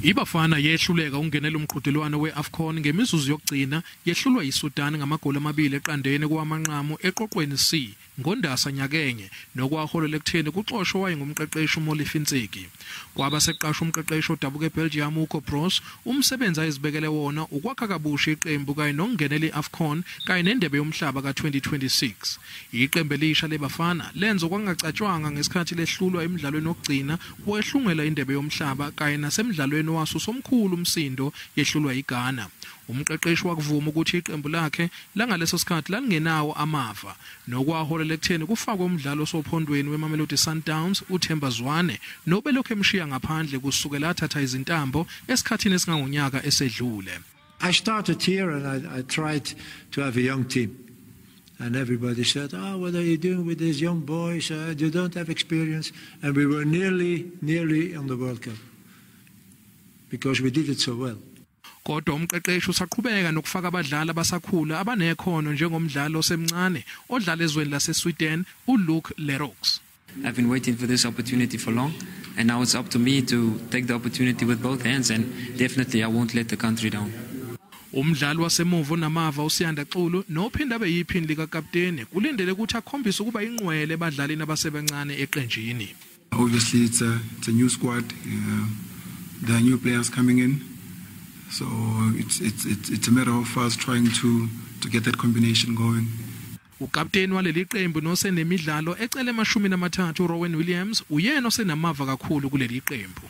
iBafana yehluleka ukungenela umqhudelwano weAFCON ngemizuzu yokugcina yehlulwa yiSudan ngamagoli 2-0 kwamanqamu eqoqweni C ngondasa nyakenye nokwaholela ekutheni kuxoshwe wayengumqeqeshi uMolifintseki kwaba seqasha umqeqeshi odabuka eBelgium uHugo umsebenzi ayizibekele wona ukwakha kabusha iqembu kanye nokungenela iAFCON kanye nendebe yomhlaba ka2026 iqembu elisha leBafana lenza okwangacatshwanga ngesikhathi lehlulwa emidlalweni wokugcina wehlungela indebe yomhlaba kanye nasemidlalweni waso somkhulu umsindo yehlulwa iGhana umqeqeshi wakuvuma ukuthi iqembu lakhe langaleso sikhathi lalingenawo amava nokwaholela ekutheni kufakwe umdlalo sophondweni weMamelodi Sundowns uThemba Zwane nobelokhu emshiya ngaphandle kusukela athatha izintambo esikhathini esingangonyaka esedlule. I started here and I tried to have a young team. And everybody said, "Oh, what are you doing with these young boys? You don't have experience." And we were nearly on the World Cup because we did it so well. Kodwa umqeqeshi usaqhubeka nokufaka abadlali abasakhula abanekhono njengomdlalo osemncane odlala ezweni laseSweden uLuke Leroux. I've been waiting for this opportunity for long, and now it's up to me to take the opportunity with both hands, and definitely I won't let the country down. Umdlali wasemuva namava usiyanda Xulu nophinda abe yiphini lika kapteni kulindele ukuthi akhombise ukuba inqwele abadlalini abasebencane eqenjini. Obviously it's a new squad, there are new players coming in, so it's a matter of us trying to get that combination going. Ukapteni waleli qembu nosenemidlalo ecele 30 uRowan Williams uyena osenamava kakhulu kuleli qembu.